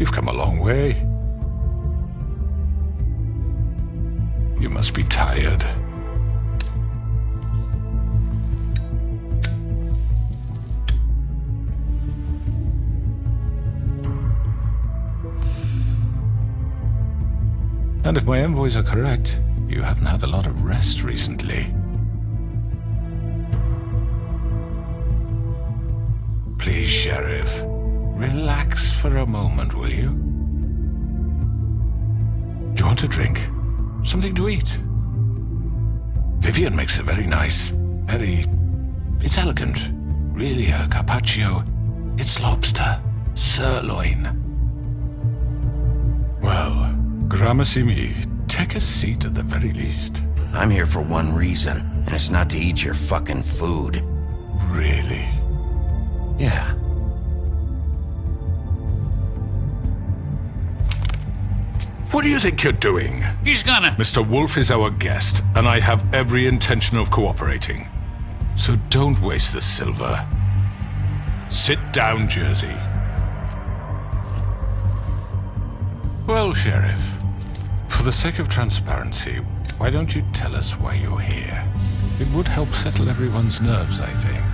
You've come a long way. You must be tired. And if my envoys are correct, you haven't had a lot of rest recently. Please, Sheriff, relax for a moment, will you? Do you want a drink? Something to eat? Vivian makes a very nice, it's elegant. Really a carpaccio. It's lobster, sirloin. Well, gramercy me, take a seat at the very least. I'm here for one reason, and it's not to eat your fucking food. Really? Yeah. What do you think you're doing? He's gonna... Mr. Wolf is our guest, and I have every intention of cooperating. So don't waste the silver. Sit down, Jersey. Well, Sheriff, for the sake of transparency, why don't you tell us why you're here? It would help settle everyone's nerves, I think.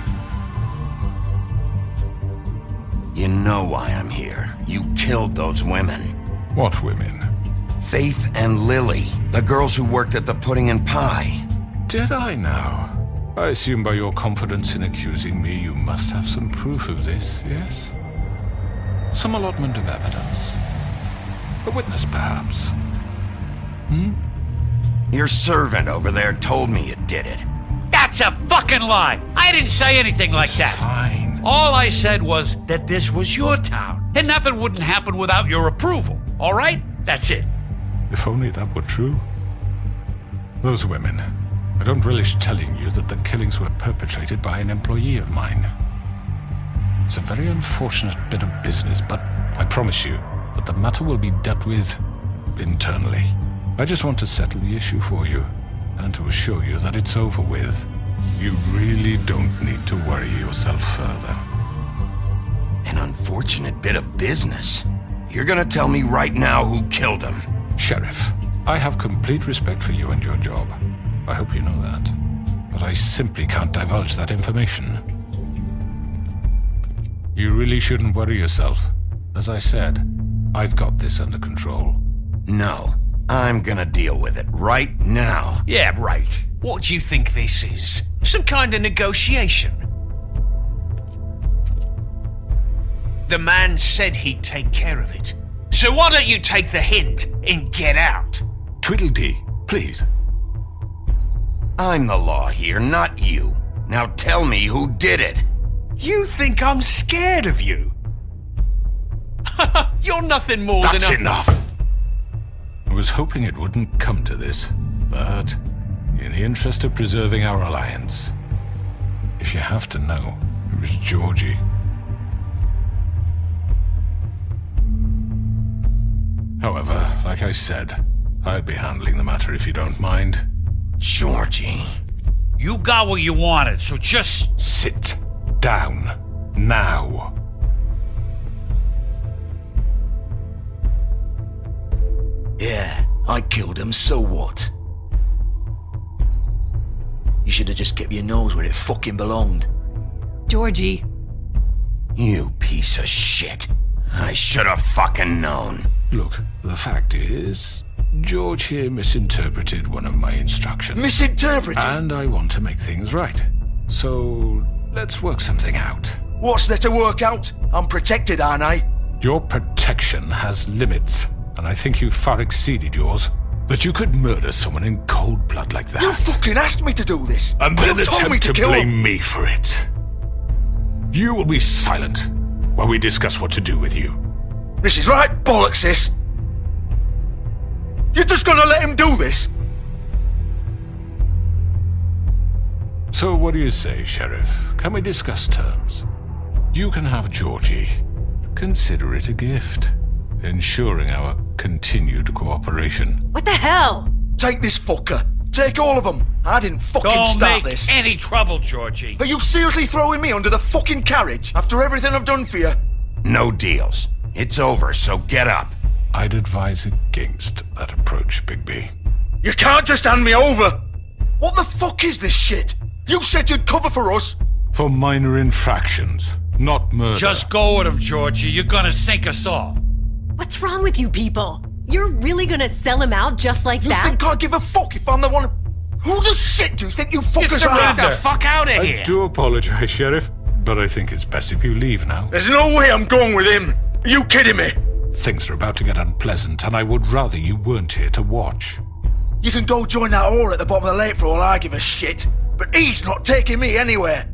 You know why I'm here. You killed those women. What women? Faith and Lily, the girls who worked at the Pudding and Pie. Did I now? I assume by your confidence in accusing me, you must have some proof of this, yes? Some allotment of evidence. A witness, perhaps. Your servant over there told me you did it. That's a fucking lie! I didn't say anything like that. Fine. All I said was that this was your town, and nothing wouldn't happen without your approval, all right? That's it. If only that were true. Those women. I don't relish telling you that the killings were perpetrated by an employee of mine. It's a very unfortunate bit of business, but I promise you that the matter will be dealt with internally. I just want to settle the issue for you, and to assure you that it's over with. You really don't need to worry yourself further. An unfortunate bit of business. You're gonna tell me right now who killed him. Sheriff, I have complete respect for you and your job. I hope you know that. But I simply can't divulge that information. You really shouldn't worry yourself. As I said, I've got this under control. No, I'm gonna deal with it right now. Yeah, right. What do you think this is? Some kind of negotiation? The man said he'd take care of it. So why don't you take the hint and get out? Tweedledee, please. I'm the law here, not you. Now tell me who did it. You think I'm scared of you? You're nothing more That's than a... enough! I was hoping it wouldn't come to this, but in the interest of preserving our alliance, if you have to know, it was Georgie. However, like I said, I'd be handling the matter if you don't mind. Georgie. You got what you wanted, so just... Sit down now. Yeah, I killed him, so what? You should have just kept your nose where it fucking belonged. Georgie. You piece of shit. I should have fucking known. Look, the fact is, George here misinterpreted one of my instructions. Misinterpreted? And I want to make things right. So, let's work something out. What's there to work out? I'm protected, aren't I? Your protection has limits, and I think you've far exceeded yours. That you could murder someone in cold blood like that. You fucking asked me to do this! And then you told me attempt to kill blame him. me for it. You will be silent while we discuss what to do with you. This is right bollocks, this! You're just gonna let him do this? So what do you say, Sheriff? Can we discuss terms? You can have Georgie. Consider it a gift, ensuring our continued cooperation. What the hell? Take this fucker. Take all of them. I didn't fucking Don't start make this. any trouble, Georgie. Are you seriously throwing me under the fucking carriage after everything I've done for you? No deals. It's over, so get up. I'd advise against that approach, Bigby. You can't just hand me over! What the fuck is this shit? You said you'd cover for us! For minor infractions, not murder. Just go with him, Georgie. You're gonna sink us all. What's wrong with you people? You're really gonna sell him out just like You that? think I give a fuck if I'm the one... Who the shit do you think you fuckers are? Get the fuck out of I here! do apologize, Sheriff, but I think it's best if you leave now. There's no way I'm going with him! Are you kidding me? Things are about to get unpleasant, and I would rather you weren't here to watch. You can go join that whore at the bottom of the lake for all I give a shit. But he's not taking me anywhere.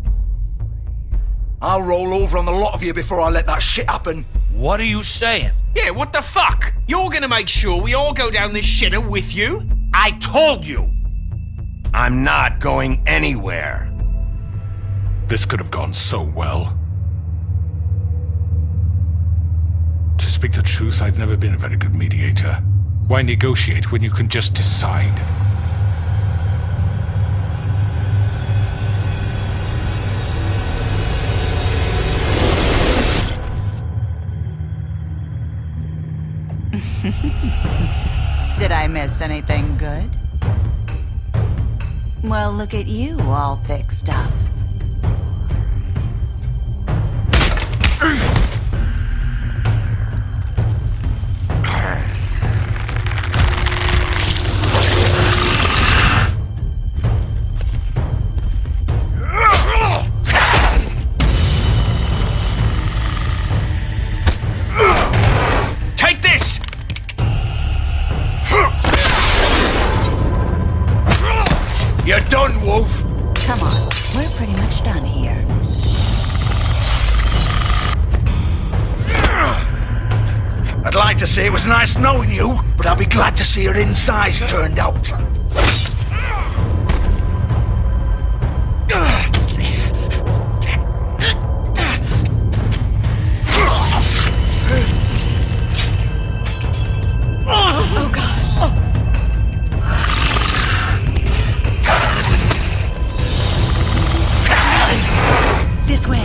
I'll roll over on the lot of you before I let that shit happen. What are you saying? Yeah, what the fuck? You're gonna make sure we all go down this shitter with you? I told you. I'm not going anywhere. This could have gone so well. To speak the truth, I've never been a very good mediator. Why negotiate when you can just decide? Did I miss anything good? Well, look at you all fixed up. Take this! You're done, Wolf. Come on, we're pretty much done here. I'd like to say it was nice knowing you, but I'll be glad to see your insides turned out. Oh God. This way.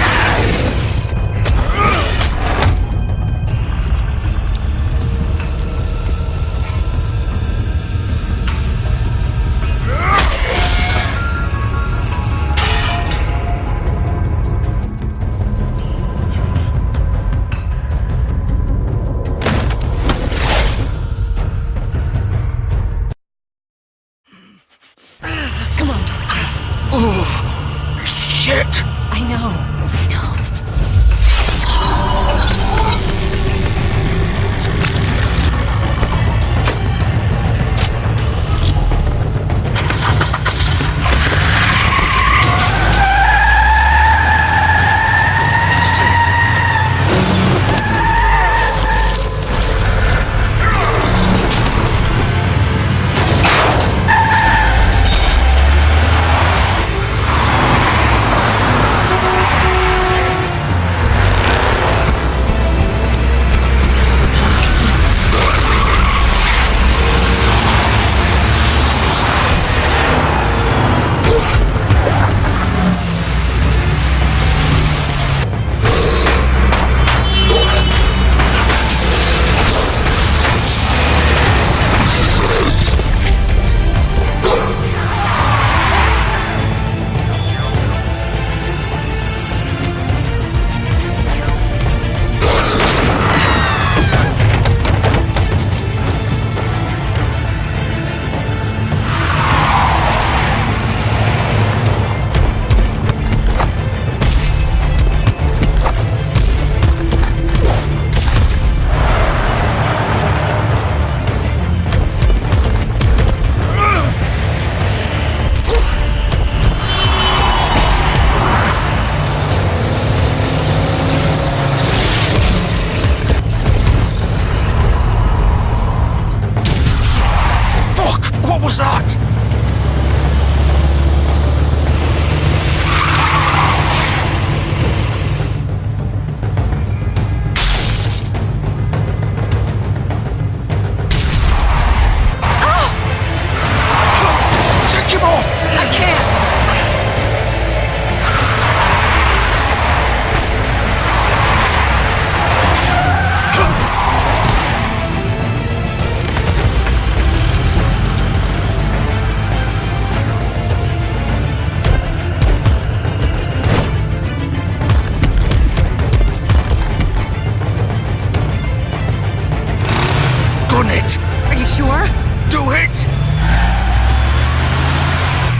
done it! Are you sure? Do it!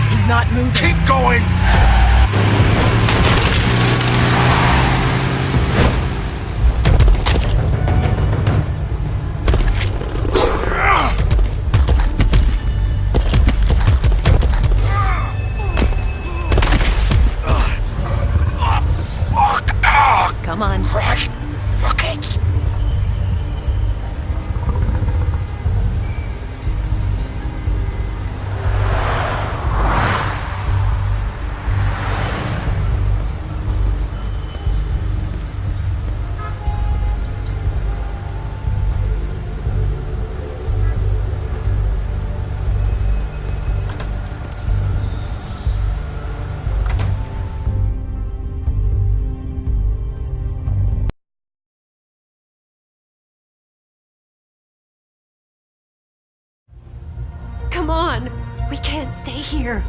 He's not moving. Keep going! Come on. Right, fuck it! Come on. We can't stay here.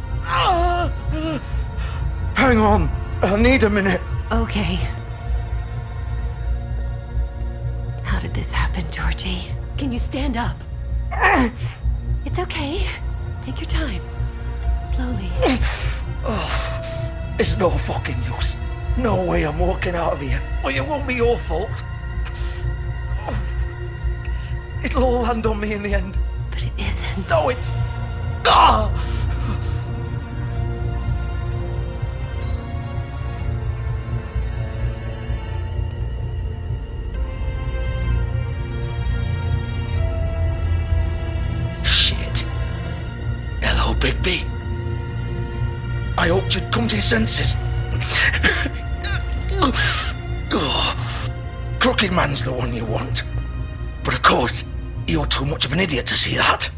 Hang on, I need a minute. Okay. How did this happen, Georgie? Can you stand up? It's okay. Take your time. Slowly. It's no fucking use. No way I'm walking out of here. Well, it won't be your fault. It'll all land on me in the end. But it isn't. No, it's... Ah! Shit. Hello, Bigby. I hoped you'd come to your senses. Crooked Man's the one you want. But of course, you're too much of an idiot to see that.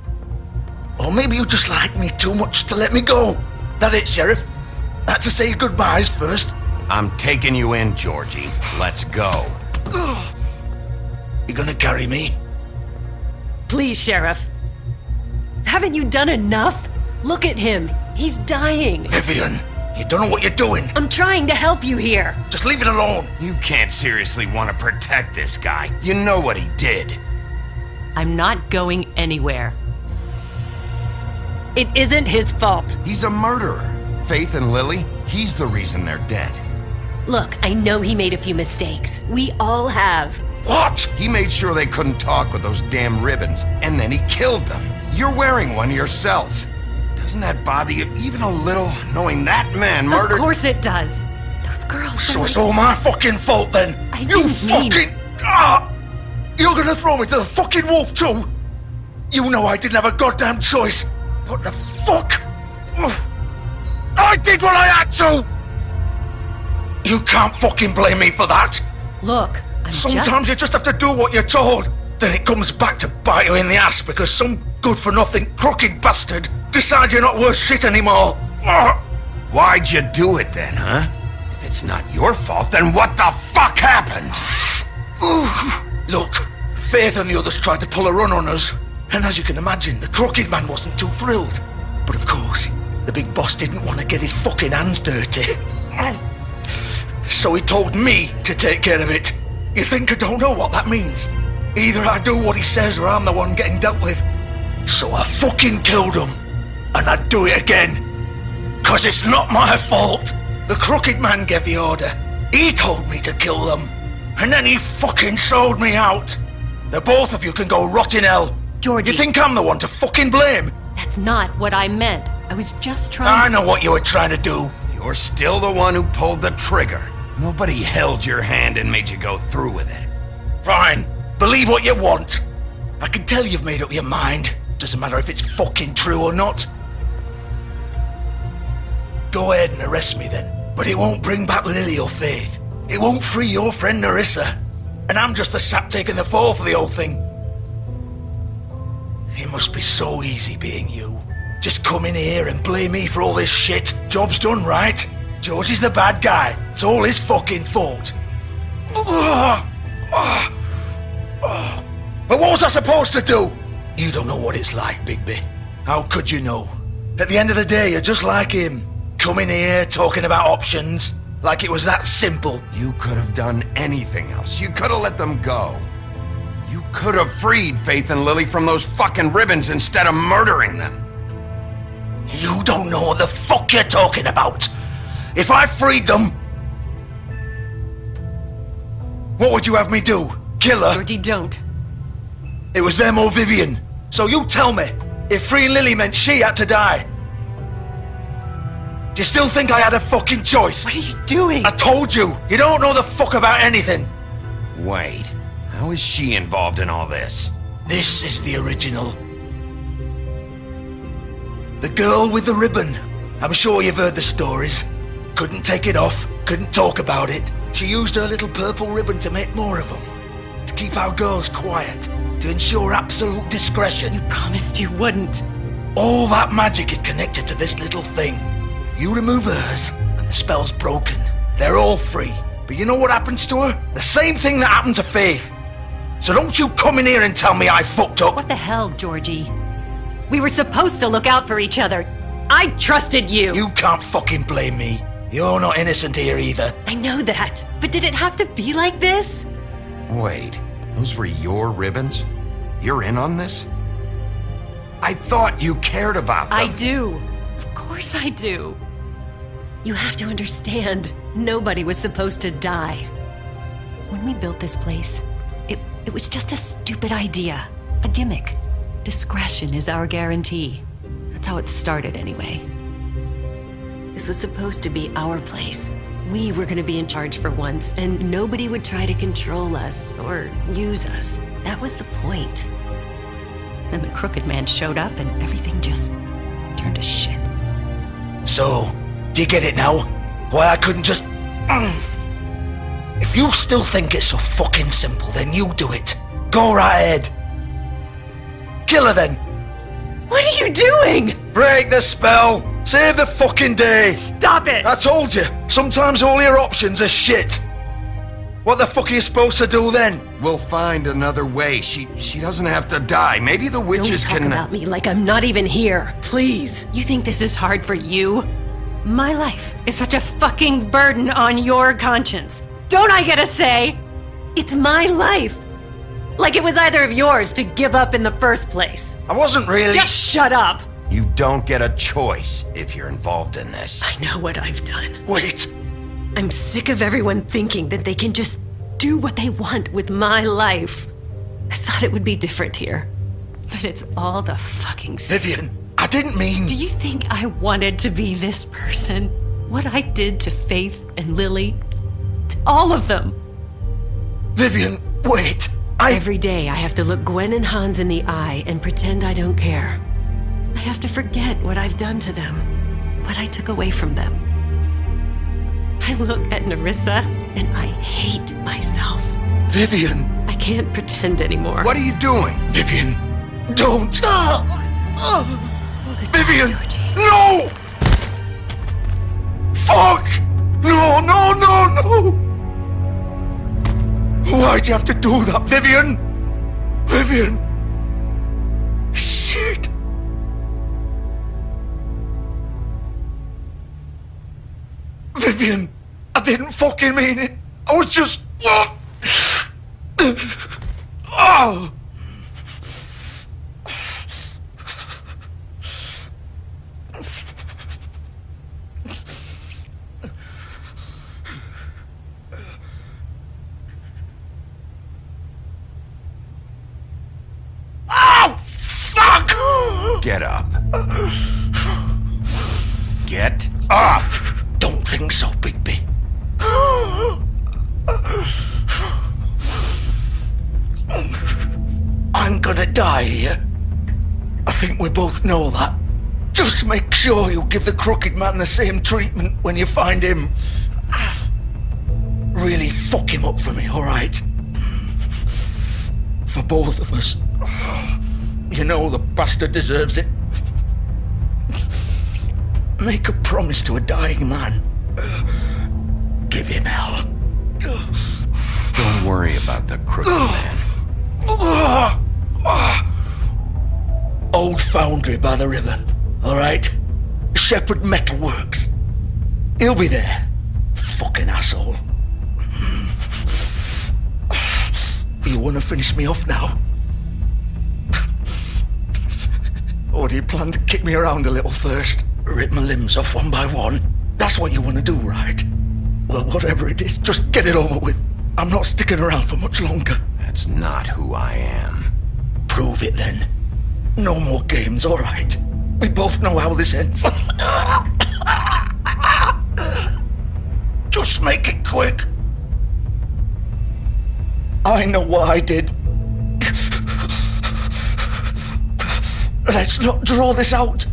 Or maybe you just like me too much to let me go. That it, Sheriff? I had to say your goodbyes first. I'm taking you in, Georgie. Let's go. You gonna carry me? Please, Sheriff. Haven't you done enough? Look at him. He's dying. Vivian, you don't know what you're doing. I'm trying to help you here. Just leave it alone. You can't seriously want to protect this guy. You know what he did. I'm not going anywhere. It isn't his fault. He's a murderer. Faith and Lily, he's the reason they're dead. Look, I know he made a few mistakes. We all have. What? He made sure they couldn't talk with those damn ribbons, and then he killed them. You're wearing one yourself. Doesn't that bother you even a little, knowing that man murdered... Of course it does. Those girls... So it's all my fucking fault then? I You didn't mean- fucking... Ah! You're gonna throw me to the fucking wolf too? You know I didn't have a goddamn choice. What the fuck? Ugh. I did what I had to! You can't fucking blame me for that. Look, I'm Sometimes you just have to do what you're told. Then it comes back to bite you in the ass because some good-for-nothing crooked bastard decides you're not worth shit anymore. Ugh. Why'd you do it then, huh? If it's not your fault, then what the fuck happened? Look, Faith and the others tried to pull a run on us. And as you can imagine, the Crooked Man wasn't too thrilled. But of course, the big boss didn't want to get his fucking hands dirty. So he told me to take care of it. You think I don't know what that means? Either I do what he says or I'm the one getting dealt with. So I fucking killed him. And I'd do it again. 'Cause it's not my fault. The Crooked Man gave the order. He told me to kill them. And then he fucking sold me out. The both of you can go rot in hell. Georgie. You think I'm the one to fucking blame? That's not what I meant. I was just I trying know what you were trying to do. You're still the one who pulled the trigger. Nobody held your hand and made you go through with it. Fine. Believe what you want. I can tell you've made up your mind. Doesn't matter if it's fucking true or not. Go ahead and arrest me then. But it won't bring back Lily or Faith. It won't free your friend Narissa. And I'm just the sap taking the fall for the whole thing. It must be so easy being you. Just come in here and blame me for all this shit. Job's done, right? George is the bad guy. It's all his fucking fault. But what was I supposed to do? You don't know what it's like, Bigby. How could you know? At the end of the day, you're just like him. Coming here, talking about options. Like it was that simple. You could have done anything else. You could have let them go. You could have freed Faith and Lily from those fucking ribbons instead of murdering them. You don't know what the fuck you're talking about. If I freed them, what would you have me do? Kill her? Georgie, don't. It was them or Vivian. So you tell me, if freeing Lily meant she had to die, do you still think I had a fucking choice? What are you doing? I told you, you don't know the fuck about anything. Wait, how is she involved in all this? This is the original. The girl with the ribbon. I'm sure you've heard the stories. Couldn't take it off, couldn't talk about it. She used her little purple ribbon to make more of them. To keep our girls quiet. To ensure absolute discretion. Promised you wouldn't. All that magic is connected to this little thing. You remove hers, and the spell's broken. They're all free. But you know what happens to her? The same thing that happened to Faith. So don't you come in here and tell me I fucked up. What the hell, Georgie? We were supposed to look out for each other. I trusted you. You can't fucking blame me. You're not innocent here either. I know that. But did it have to be like this? Wait, those were your ribbons? You're in on this? I thought you cared about them. I do. Of course I do. You have to understand, nobody was supposed to die. When we built this place, it was just a stupid idea. A gimmick. Discretion is our guarantee. That's how it started anyway. This was supposed to be our place. We were gonna be in charge for once, and nobody would try to control us or use us. That was the point. Then the crooked man showed up and everything just turned to shit. So, do you get it now? Why I couldn't just... If you still think it's so fucking simple, then you do it. Go right ahead. Kill her then. What are you doing? Break the spell. Save the fucking day. Stop it! I told you, sometimes all your options are shit. What the fuck are you supposed to do then? We'll find another way. She doesn't have to die. Maybe the witches Don't talk can... about me like I'm not even here. Please. You think this is hard for you? My life is such a fucking burden on your conscience. Don't I get a say? It's my life. Like it was either of yours to give up in the first place. I wasn't really... Just shut up. You don't get a choice if you're involved in this. I know what I've done. Wait. I'm sick of everyone thinking that they can just do what they want with my life. I thought it would be different here. But it's all the fucking same. Vivian, I didn't mean... Do you think I wanted to be this person? What I did to Faith and Lily? To all of them? Vivian, wait. Every day I have to look Gwen and Hans in the eye and pretend I don't care. I have to forget what I've done to them, what I took away from them. I look at Nerissa and I hate myself. Vivian. I can't pretend anymore. What are you doing? Vivian, don't. Vivian, Georgie. no! Fuck! No, no, no, no! Why'd you have to do that, Vivian? Vivian! Shit! Vivian, I didn't fucking mean it. I was just... Oh! Get up. Get up! Don't think so, Bigby. I'm gonna die here. I think we both know that. Just make sure you give the crooked man the same treatment when you find him. Really fuck him up for me, alright? For both of us. You know the bastard deserves it. Make a promise to a dying man. Give him hell. Don't worry about the crooked man. Old foundry by the river, alright? Shepherd Metalworks. He'll be there. Fucking asshole. You want to finish me off now? Or do you plan to kick me around a little first? Rip my limbs off one by one? That's what you want to do, right? Well, whatever it is, just get it over with. I'm not sticking around for much longer. That's not who I am. Prove it then. No more games, all right? We both know how this ends. Just make it quick. I know what I did. Let's not draw this out.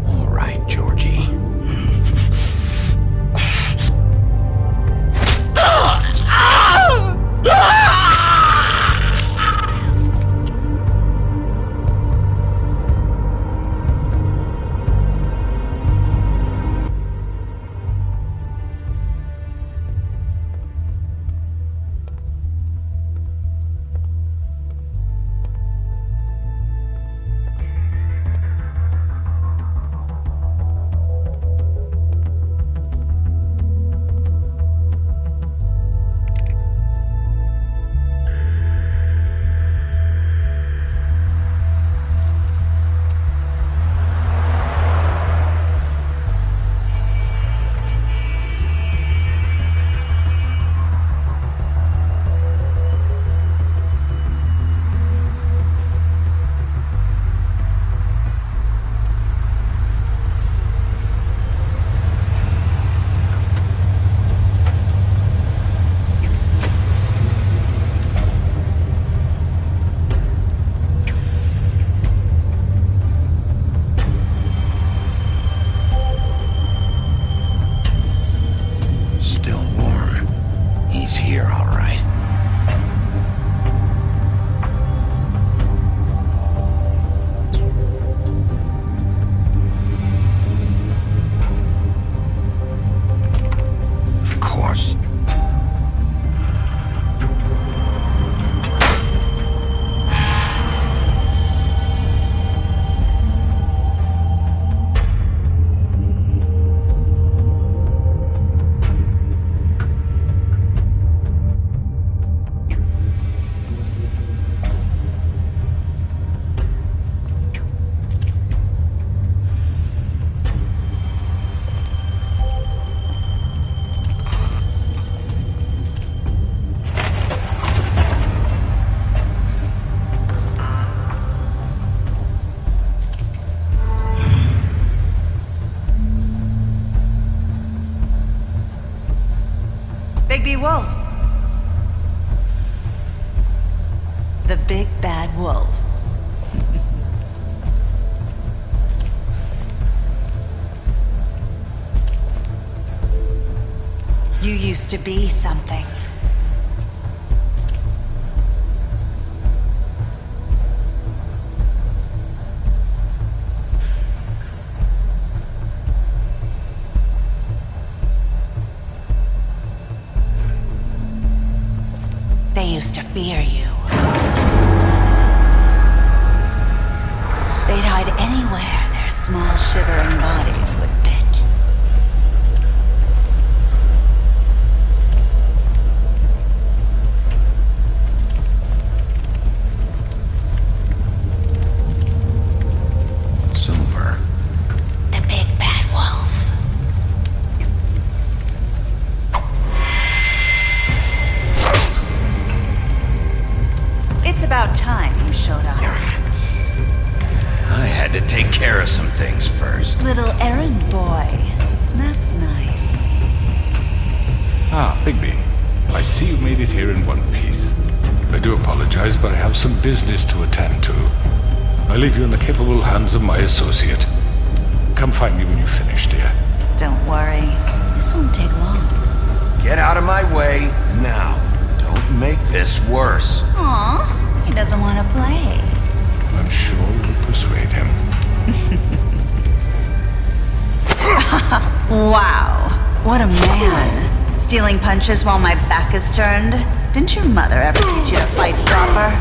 All right, Georgie. Bigby Wolf. The big bad wolf. You used to be something. They used to fear you. They'd hide anywhere their small shivering bodies would fit. Silver. The big bad wolf. It's about time you showed up. I had to take care of some things first. Little errand boy. That's nice. Ah, Bigby. I see you made it here in one piece. I do apologize, but I have some business to attend to. I leave you in the capable hands of my associate. Come find me when you've finished, dear. Don't worry. This won't take long. Get out of my way now. Don't make this worse. Aw, he doesn't want to play. I'm sure you'll persuade him. Wow, what a man. Stealing punches while my back is turned? Didn't your mother ever teach you to fight proper?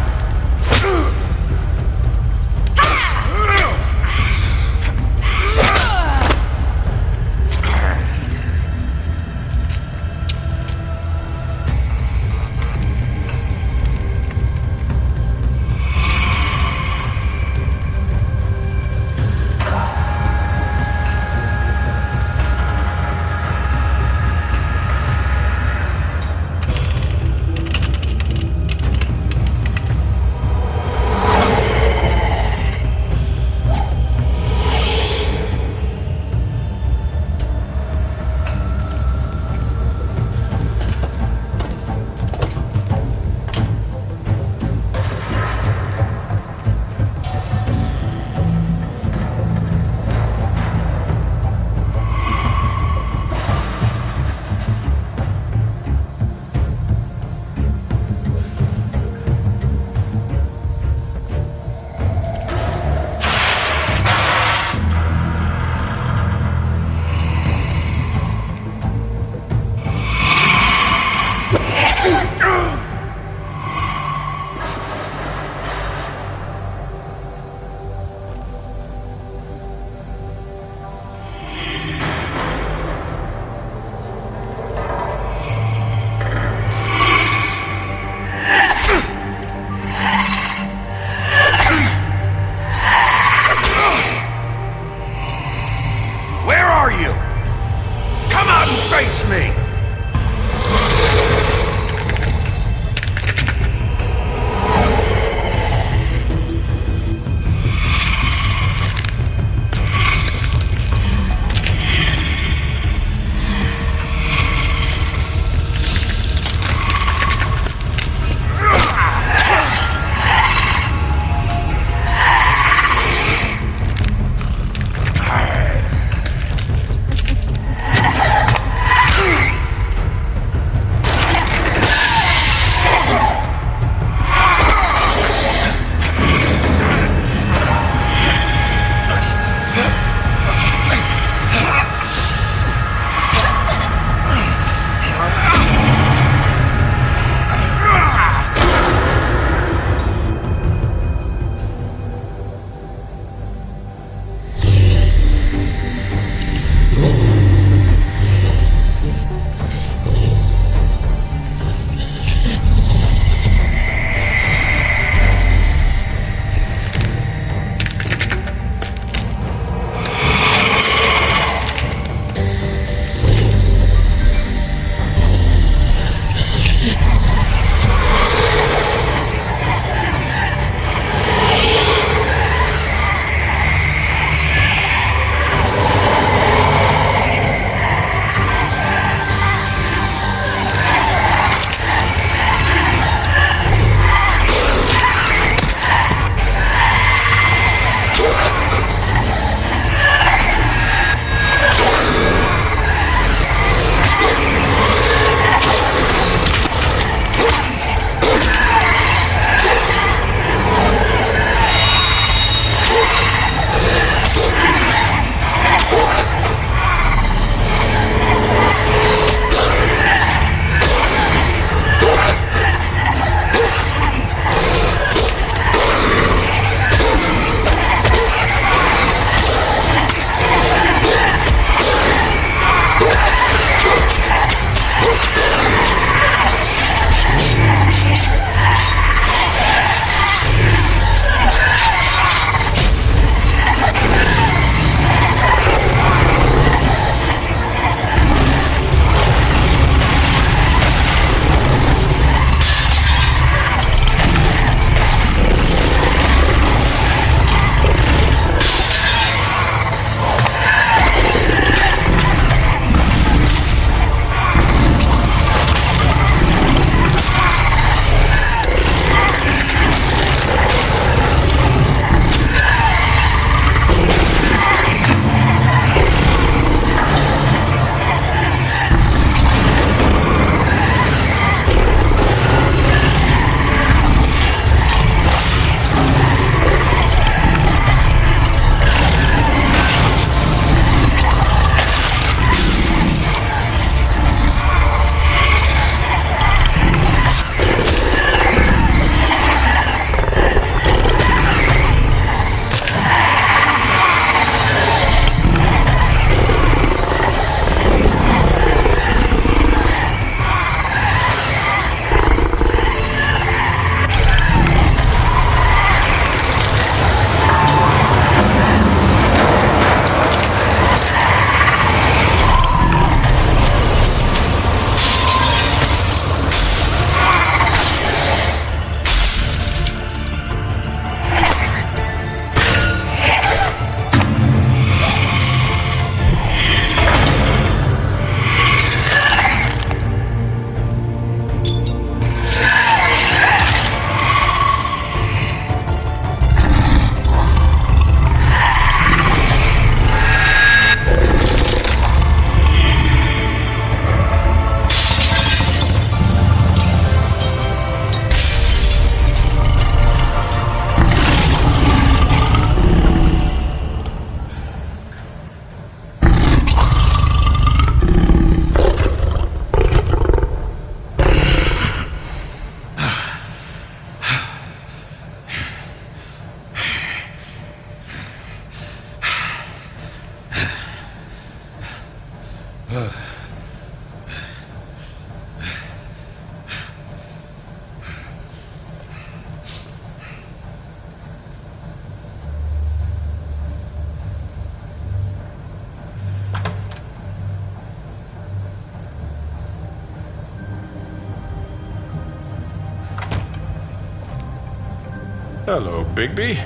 Hello, Bigby.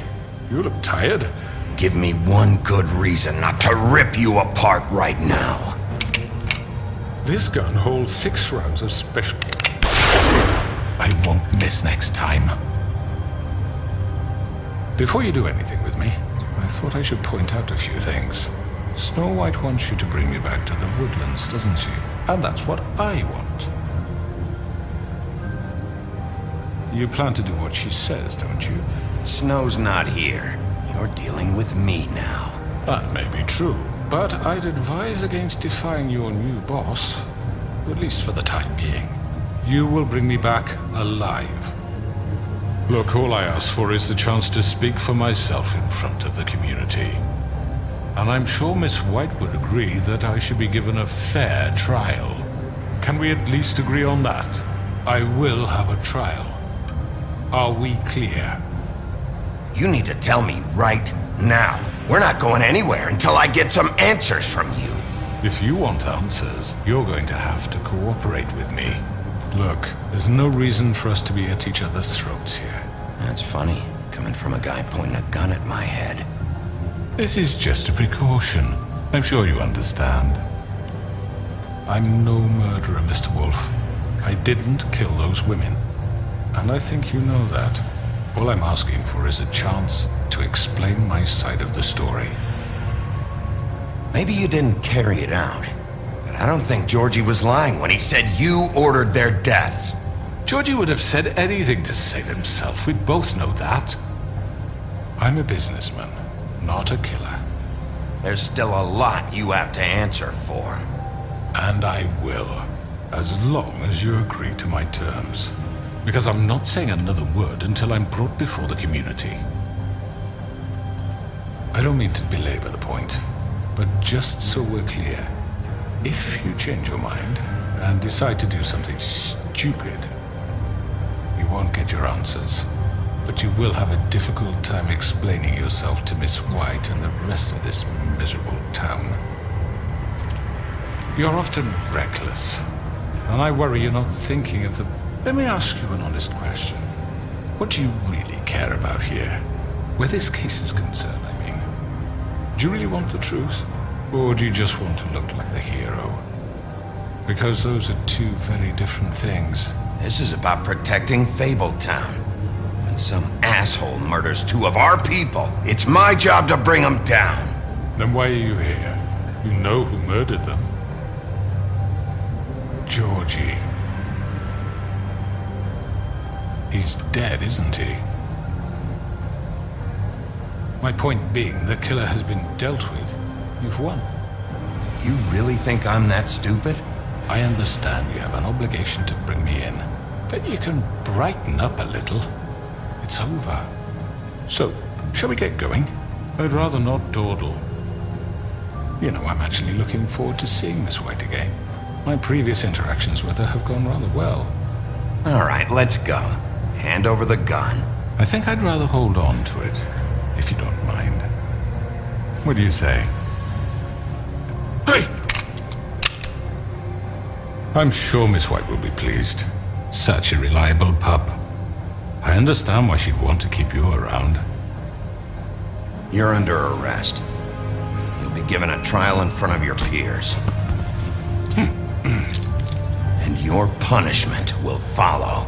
You look tired. Give me one good reason not to rip you apart right now. This gun holds 6 rounds of special... I won't miss next time. Before you do anything with me, I thought I should point out a few things. Snow White wants you to bring me back to the woodlands, doesn't she? And that's what I want. You plan to do what she says, don't you? Snow's not here. You're dealing with me now. That may be true, but I'd advise against defying your new boss, at least for the time being. You will bring me back alive. Look, all I ask for is the chance to speak for myself in front of the community. And I'm sure Miss White would agree that I should be given a fair trial. Can we at least agree on that? I will have a trial. Are we clear? You need to tell me right now. We're not going anywhere until I get some answers from you. If you want answers, you're going to have to cooperate with me. Look, there's no reason for us to be at each other's throats here. That's funny, coming from a guy pointing a gun at my head. This is just a precaution. I'm sure you understand. I'm no murderer, Mr. Wolf. I didn't kill those women. And I think you know that. All I'm asking for is a chance to explain my side of the story. Maybe you didn't carry it out, but I don't think Georgie was lying when he said you ordered their deaths. Georgie would have said anything to save himself. We both know that. I'm a businessman, not a killer. There's still a lot you have to answer for. And I will, as long as you agree to my terms. Because I'm not saying another word until I'm brought before the community. I don't mean to belabor the point, but just so we're clear, if you change your mind and decide to do something stupid, you won't get your answers. But you will have a difficult time explaining yourself to Miss White and the rest of this miserable town. You're often reckless, and I worry you're not thinking of the... Let me ask you an honest question. What do you really care about here? Where this case is concerned, I mean. Do you really want the truth? Or do you just want to look like the hero? Because those are two very different things. This is about protecting Fabletown. When some asshole murders 2 of our people, it's my job to bring them down. Then why are you here? You know who murdered them. Georgie. He's dead, isn't he? My point being, the killer has been dealt with. You've won. You really think I'm that stupid? I understand you have an obligation to bring me in, but you can brighten up a little. It's over. So, shall we get going? I'd rather not dawdle. You know, I'm actually looking forward to seeing Miss White again. My previous interactions with her have gone rather well. All right, let's go. Hand over the gun. I think I'd rather hold on to it, if you don't mind. What do you say? Hey! I'm sure Miss White will be pleased. Such a reliable pup. I understand why she'd want to keep you around. You're under arrest. You'll be given a trial in front of your peers. And your punishment will follow.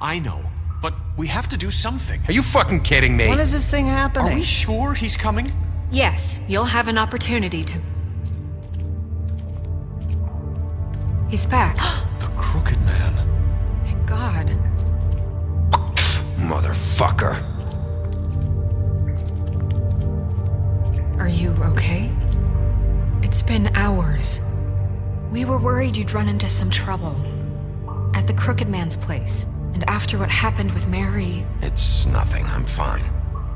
I know. But we have to do something. Are you fucking kidding me? When is this thing happening? Are we sure he's coming? Yes, you'll have an opportunity to... He's back. The Crooked Man. Thank God. Motherfucker. Are you okay? It's been hours. We were worried you'd run into some trouble. At the Crooked Man's place. And after what happened with Mary... It's nothing, I'm fine.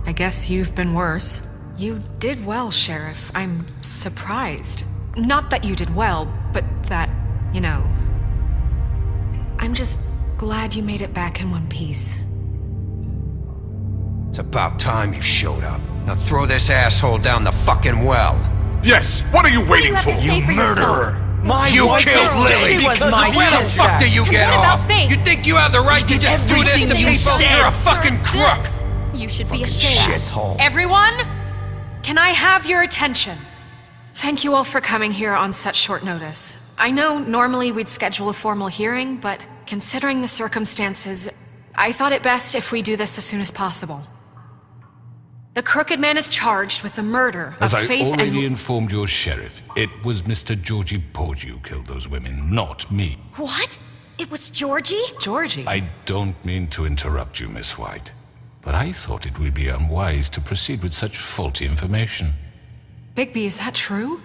I guess you've been worse. You did well, Sheriff. I'm surprised. Not that you did well, but that, you know... I'm just glad you made it back in one piece. It's about time you showed up. Now throw this asshole down the fucking well. Yes, what are you What do waiting you have for? to say for yourself? You killed Lily! She was my Where the sister. fuck do you get what about off? Faith? You think you have the right to just do this to everything you people? said. You're a fucking Sir, crook! this. You should be ashamed. Shithole. Everyone, can I have your attention? Thank you all for coming here on such short notice. I know normally we'd schedule a formal hearing, but considering the circumstances, I thought it best if we do this as soon as possible. The Crooked Man is charged with the murder As of I Faith already and... informed your sheriff, it was Mr. Georgie Porgy who killed those women, not me. What? It was Georgie? Georgie? I don't mean to interrupt you, Miss White, but I thought it would be unwise to proceed with such faulty information. Bigby, is that true?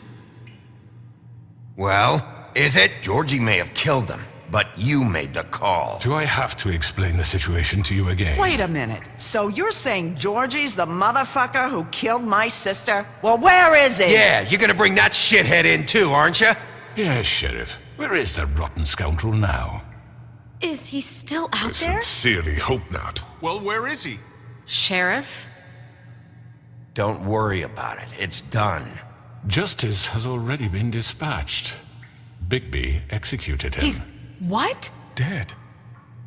Well, is it? Georgie may have killed them, but you made the call. Do I have to explain the situation to you again? Wait a minute. So you're saying Georgie's the motherfucker who killed my sister? Well, where is he? Yeah, you're gonna bring that shithead in too, aren't you? Yes, Sheriff. Where is that rotten scoundrel now? Is he still out I there? sincerely hope not. Well, where is he? Sheriff? Don't worry about it. It's done. Justice has already been dispatched. Bigby executed him. He's... what? Dead.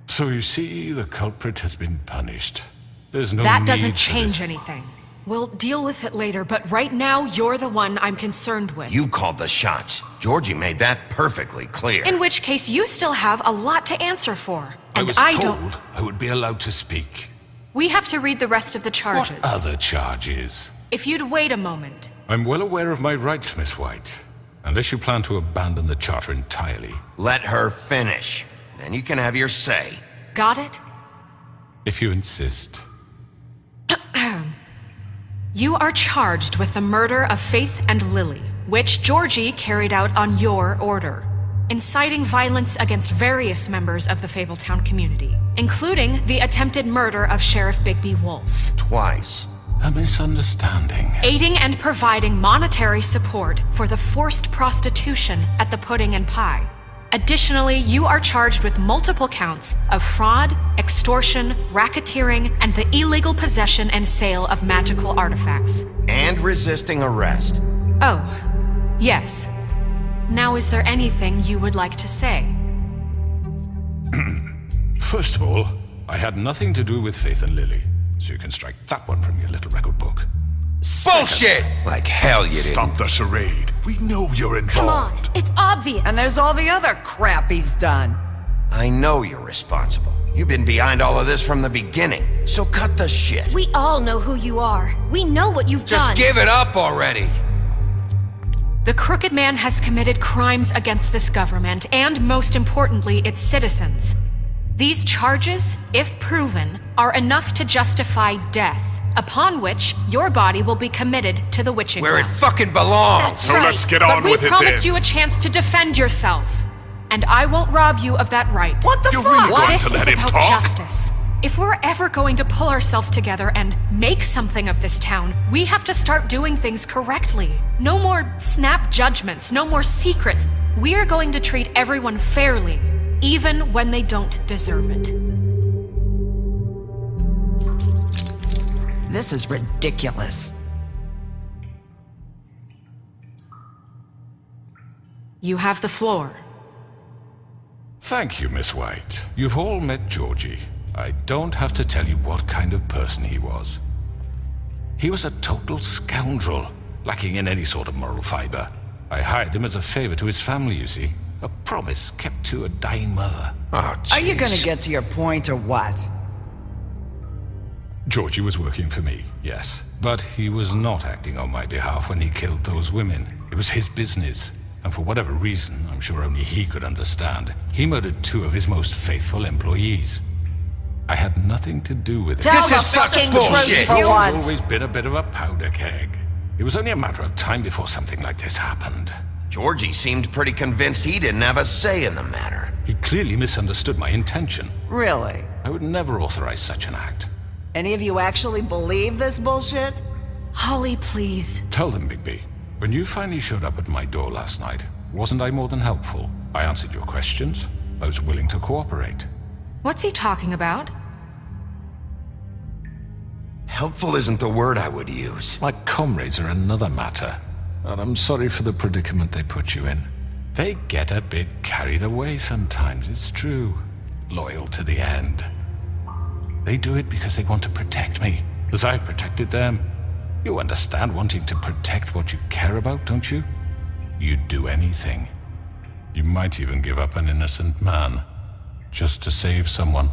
So you see, the culprit has been punished. There's no That need doesn't for change this. anything. We'll deal with it later, but right now, you're the one I'm concerned with. You called the shots. Georgie made that perfectly clear. In which case, you still have a lot to answer for. I And was I told don't... I would be allowed to speak. We have to read the rest of the charges. What other charges? If you'd wait a moment. I'm well aware of my rights, Miss White. Unless you plan to abandon the charter entirely. Let her finish. Then you can have your say. Got it? If you insist. You are charged with the murder of Faith and Lily, which Georgie carried out on your order, inciting violence against various members of the Fabletown community, including the attempted murder of Sheriff Bigby Wolf. Twice. A misunderstanding. Aiding and providing monetary support for the forced prostitution at the Pudding and Pie. Additionally, you are charged with multiple counts of fraud, extortion, racketeering, and the illegal possession and sale of magical artifacts. And resisting arrest. Oh, yes. Now, is there anything you would like to say? First of all, I had nothing to do with Faith and Lily, so you can strike that one from your little record book. Bullshit! Like hell you didn't. Stop the charade. We know you're involved. Come on, it's obvious. And there's all the other crap he's done. I know you're responsible. You've been behind all of this from the beginning, so cut the shit. We all know who you are. We know what you've Just done. give it up already. The Crooked Man has committed crimes against this government and, most importantly, its citizens. These charges, if proven, are enough to justify death, upon which your body will be committed to the witching Where it well. fucking belongs. That's So right. let's get But on we with it promised then. you a chance to defend yourself, and I won't rob you of that right. What the You're fuck? really going This to is let him about talk? justice. If we're ever going to pull ourselves together and make something of this town, we have to start doing things correctly. No more snap judgments, no more secrets. We are going to treat everyone fairly, even when they don't deserve it. This is ridiculous. You have the floor. Thank you, Miss White. You've all met Georgie. I don't have to tell you what kind of person he was. He was a total scoundrel, lacking in any sort of moral fiber. I hired him as a favor to his family, you see. A promise kept to a dying mother. Oh, jeez. Are you gonna get to your point or what? Georgie was working for me, yes. But he was not acting on my behalf when he killed those women. It was his business. And for whatever reason, I'm sure only he could understand, he murdered 2 of his most faithful employees. I had nothing to do with it. Tell This the is such fucking bullshit. truth for Georgie's once. always been a bit of a powder keg. It was only a matter of time before something like this happened. Georgie seemed pretty convinced he didn't have a say in the matter. He clearly misunderstood my intention. Really? I would never authorize such an act. Any of you actually believe this bullshit? Holly, please. Tell them, Bigby. When you finally showed up at my door last night, wasn't I more than helpful? I answered your questions. I was willing to cooperate. What's he talking about? Helpful isn't the word I would use. My comrades are another matter, and I'm sorry for the predicament they put you in. They get a bit carried away sometimes, it's true. Loyal to the end. They do it because they want to protect me, as I protected them. You understand wanting to protect what you care about, don't you? You'd do anything. You might even give up an innocent man, just to save someone.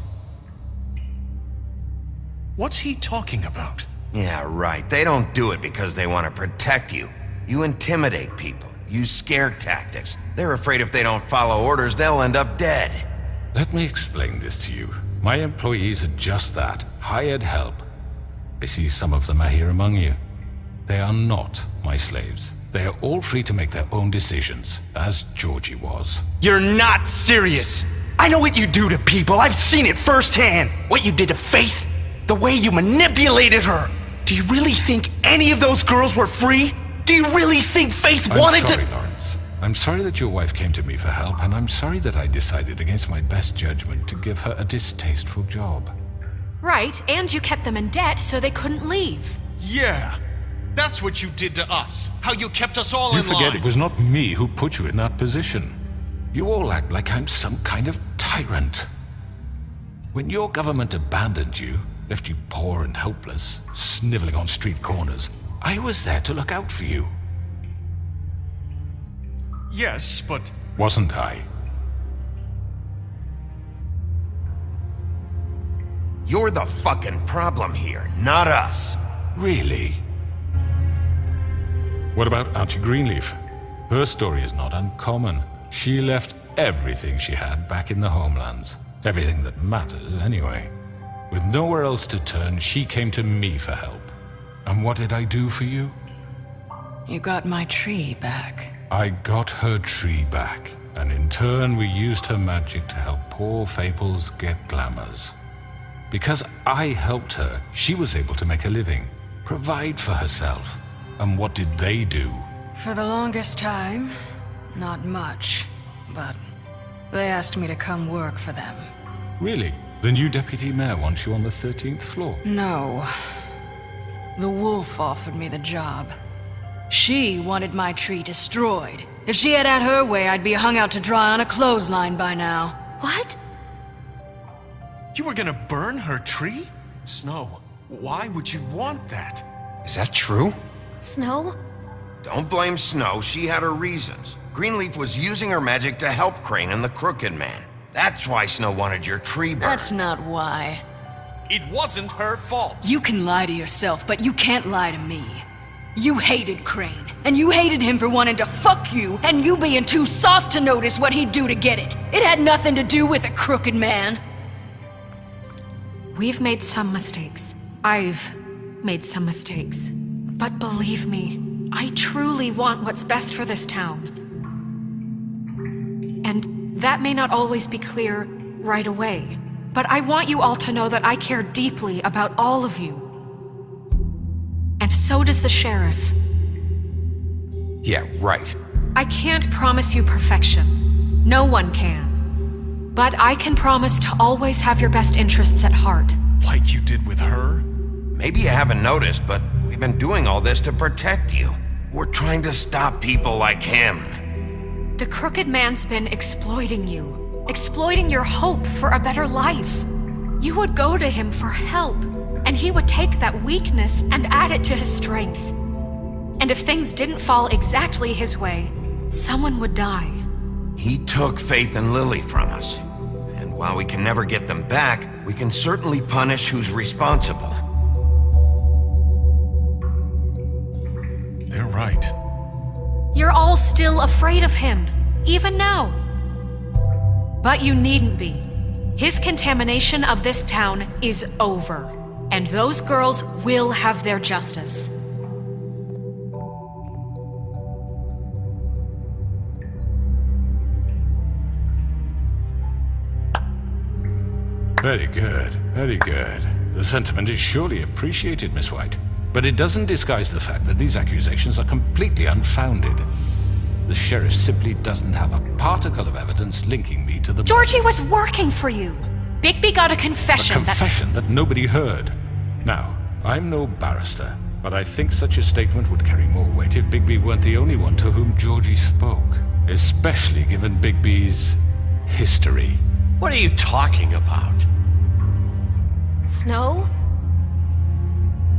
What's he talking about? Yeah, right. They don't do it because they want to protect you. You intimidate people, use scare tactics. They're afraid if they don't follow orders, they'll end up dead. Let me explain this to you. My employees are just that, hired help. I see some of them are here among you. They are not my slaves. They are all free to make their own decisions, as Georgie was. You're not serious! I know what you do to people, I've seen it firsthand! What you did to Faith, the way you manipulated her! Do you really think any of those girls were free? Do you really think Faith wanted I'm sorry, Lawrence. I'm sorry that your wife came to me for help, and I'm sorry that I decided against my best judgment to give her a distasteful job. Right, and you kept them in debt so they couldn't leave. Yeah, that's what you did to us. How you kept us all You in line. forget it was not me who put you in that position. You all act like I'm some kind of tyrant. When your government abandoned you, left you poor and helpless, sniveling on street corners, I was there to look out for you. Yes, but... Wasn't I? You're the fucking problem here, not us. Really? What about Archie Greenleaf? Her story is not uncommon. She left everything she had back in the homelands. Everything that matters, anyway. With nowhere else to turn, she came to me for help. And what did I do for you? You got my tree back. I got her tree back, and in turn we used her magic to help poor Fables get glamours. Because I helped her, she was able to make a living, provide for herself. And what did they do? For the longest time, not much, but they asked me to come work for them. Really? The new deputy mayor wants you on the 13th floor? No. The wolf offered me the job. She wanted my tree destroyed. If she had her way, I'd be hung out to dry on a clothesline by now. What? You were gonna burn her tree? Snow, why would you want that? Is that true? Snow? Don't blame Snow, she had her reasons. Greenleaf was using her magic to help Crane and the Crooked Man. That's why Snow wanted your tree burned. That's not why. It wasn't her fault. You can lie to yourself, but you can't lie to me. You hated Crane, and you hated him for wanting to fuck you, and you being too soft to notice what he'd do to get it. It had nothing to do with the Crooked Man. We've made some mistakes. I've made some mistakes. But believe me, I truly want what's best for this town. And that may not always be clear right away, but I want you all to know that I care deeply about all of you. And so does the sheriff. Yeah, right. I can't promise you perfection. No one can. But I can promise to always have your best interests at heart. Like you did with her? Maybe you haven't noticed, but we've been doing all this to protect you. We're trying to stop people like him. The Crooked Man's been exploiting you. Exploiting your hope for a better life. You would go to him for help, and he would take that weakness and add it to his strength. And if things didn't fall exactly his way, someone would die. He took Faith and Lily from us. And while we can never get them back, we can certainly punish who's responsible. They're right. You're all still afraid of him, even now. But you needn't be. His contamination of this town is over, and those girls will have their justice. Very good, very good. The sentiment is surely appreciated, Miss White. But it doesn't disguise the fact that these accusations are completely unfounded. The sheriff simply doesn't have a particle of evidence linking me to the... Georgie was working for you! Bigby got a confession A confession that nobody heard. Now, I'm no barrister, but I think such a statement would carry more weight if Bigby weren't the only one to whom Georgie spoke, especially given Bigby's history. What are you talking about? Snow?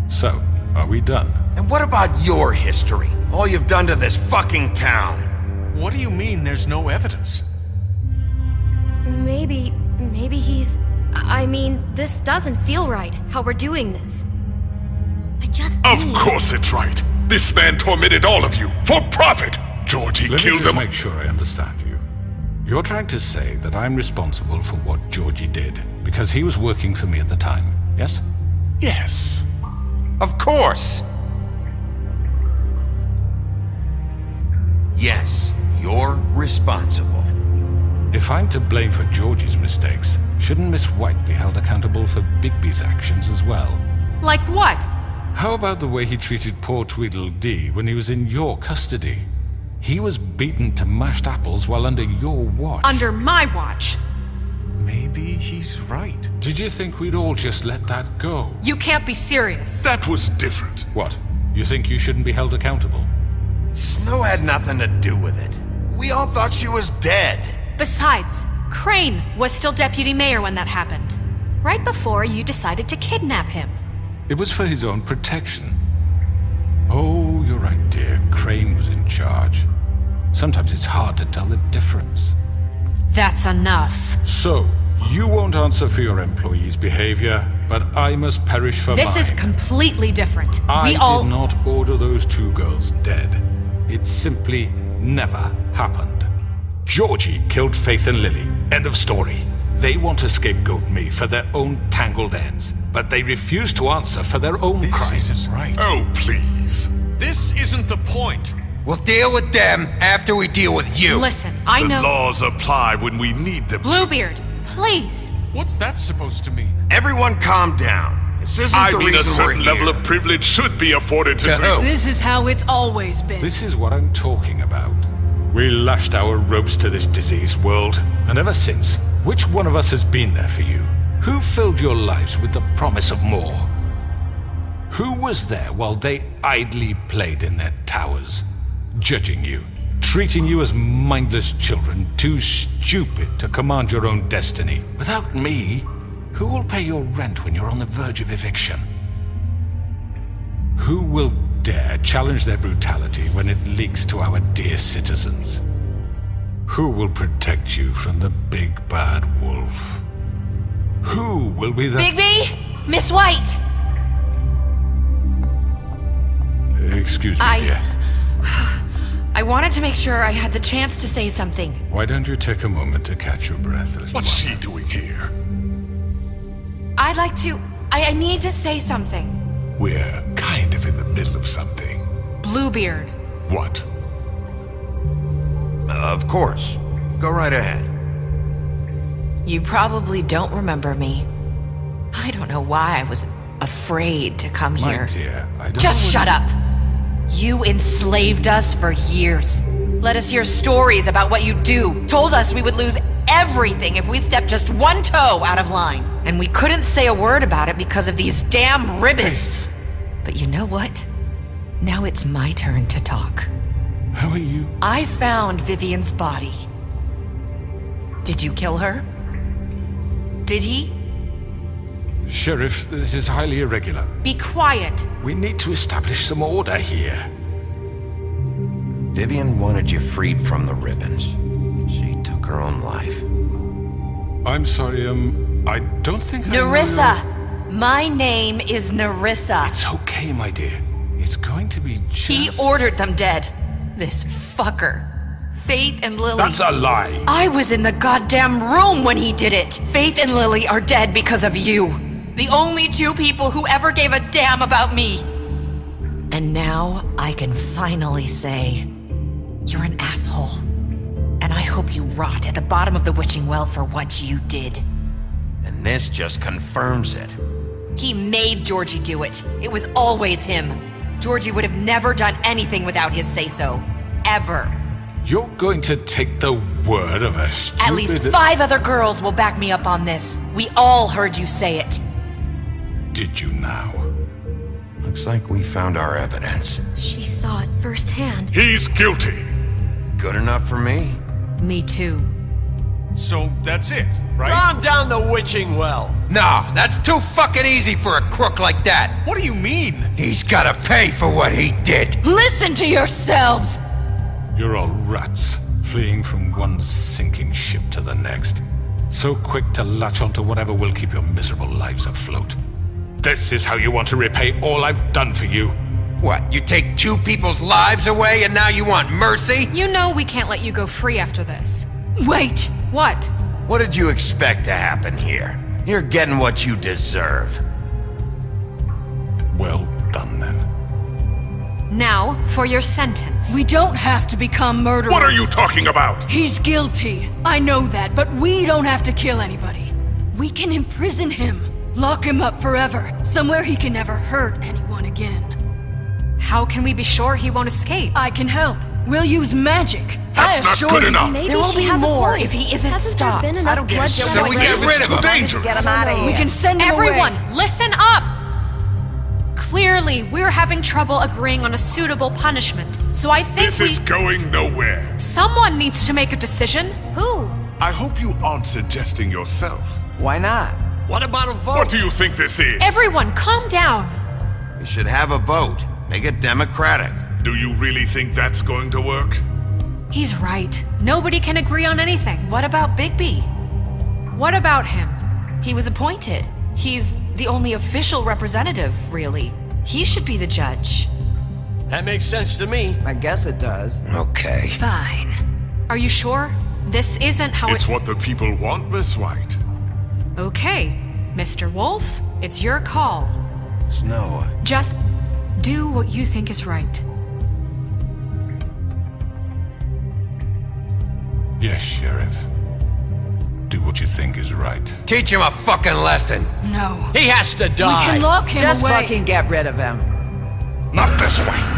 So, are we done? And what about your history? All you've done to this fucking town? What do you mean there's no evidence? Maybe he's... I mean, this doesn't feel right, how we're doing this. I just Of need... course it's right. This man tormented all of you for profit. Georgie Let me killed just them. make sure I understand you. You're trying to say that I'm responsible for what Georgie did because he was working for me at the time, yes? Yes. Of course! Yes, you're responsible. If I'm to blame for Georgie's mistakes, shouldn't Miss White be held accountable for Bigby's actions as well? Like what? How about the way he treated poor Tweedledee when he was in your custody? He was beaten to mashed apples while under your watch. Under my watch. Maybe he's right. Did you think we'd all just let that go? You can't be serious. That was different. What? You think you shouldn't be held accountable? Snow had nothing to do with it. We all thought she was dead. Besides, Crane was still deputy mayor when that happened. Right before you decided to kidnap him. It was for his own protection. Oh, you're right, dear. Crane was in charge. Sometimes it's hard to tell the difference. That's enough. So, you won't answer for your employees' behavior, but I must perish for This mine. is completely different. I We all... did not order those two girls dead. It simply never happened. Georgie killed Faith and Lily. End of story. They want to scapegoat me for their own tangled ends, but they refuse to answer for their own crimes. This isn't right. Oh, please. This isn't the point. We'll deal with them after we deal with you. Listen, I The know... laws apply when we need them to. Bluebeard, please. What's that supposed to mean? Everyone calm down. This isn't I the mean, a reason we're certain here. level of privilege should be afforded to... who? This is how it's always been. This is what I'm talking about. We lashed our ropes to this diseased world, and ever since, which one of us has been there for you? Who filled your lives with the promise of more? Who was there while they idly played in their towers, judging you, treating you as mindless children, too stupid to command your own destiny? Without me, who will pay your rent when you're on the verge of eviction? Who will dare challenge their brutality when it leaks to our dear citizens? Who will protect you from the big bad wolf? Who will be the... Bigby! Miss White! Excuse me, dear. I wanted to make sure I had the chance to say something. Why don't you take a moment to catch your breath a little What's while? she doing here? I'd like to... I need to say something. We're kind of in the middle of something. Bluebeard. What? Of course. Go right ahead. You probably don't remember me. I don't know why I was afraid to come My here. dear, I don't Just know what shut up! You enslaved us for years. Let us hear stories about what you do. Told us we would lose everything if we stepped just one toe out of line. And we couldn't say a word about it because of these damn ribbons. But you know what? Now it's my turn to talk. How are you? I found Vivian's body. Did you kill her? Did he? Sheriff, this is highly irregular. Be quiet. We need to establish some order here. Vivian wanted you freed from the ribbons. She took her own life. I'm sorry, I don't think I know Nerissa! My name is Nerissa. It's okay, my dear. It's going to be just... He ordered them dead. This fucker. Faith and Lily. That's a lie. I was in the goddamn room when he did it. Faith and Lily are dead because of you. The only two people who ever gave a damn about me. And now I can finally say, you're an asshole. And I hope you rot at the bottom of the witching well for what you did. And this just confirms it. He made Georgie do it. It was always him. Georgie would have never done anything without his say-so. Ever. You're going to take the word of a stupid... At least 5 other girls will back me up on this. We all heard you say it. Did you now? Looks like we found our evidence. She saw it firsthand. He's guilty. Good enough for me. Me too. So that's it, right? Calm down the witching well. Nah, that's too fucking easy for a crook like that. What do you mean? He's gotta pay for what he did. Listen to yourselves! You're all rats, fleeing from one sinking ship to the next. So quick to latch onto whatever will keep your miserable lives afloat. This is how you want to repay all I've done for you? What, you take two people's lives away and now you want mercy? You know we can't let you go free after this. Wait! What? What did you expect to happen here? You're getting what you deserve. Well done, then. Now, for your sentence. We don't have to become murderers. What are you talking about? He's guilty. I know that, but we don't have to kill anybody. We can imprison him. Lock him up forever, somewhere he can never hurt anyone again. How can we be sure he won't escape? I can help. We'll use magic. That's not good enough. Maybe There will she be has more a point. if he isn't Hasn't stopped. There been I enough don't give a bloodshed shit. So we get rid of him. Dangerous. Get him out of here. We can send him Everyone, away. listen up! Clearly, we're having trouble agreeing on a suitable punishment, so I think This is going nowhere. Someone needs to make a decision. Who? I hope you aren't suggesting yourself. Why not? What about a vote? What do you think this is? Everyone, calm down. We should have a vote. Make it democratic. Do you really think that's going to work? He's right. Nobody can agree on anything. What about Bigby? What about him? He was appointed. He's the only official representative, really. He should be the judge. That makes sense to me. I guess it does. Okay. Fine. Are you sure? This isn't how It's what the people want, Miss White. Okay, Mr. Wolf, it's your call. Snow. Just do what you think is right. Yes, Sheriff. Do what you think is right. Teach him a fucking lesson. No. He has to die. We can lock him Just away. fucking get rid of him. Not this way.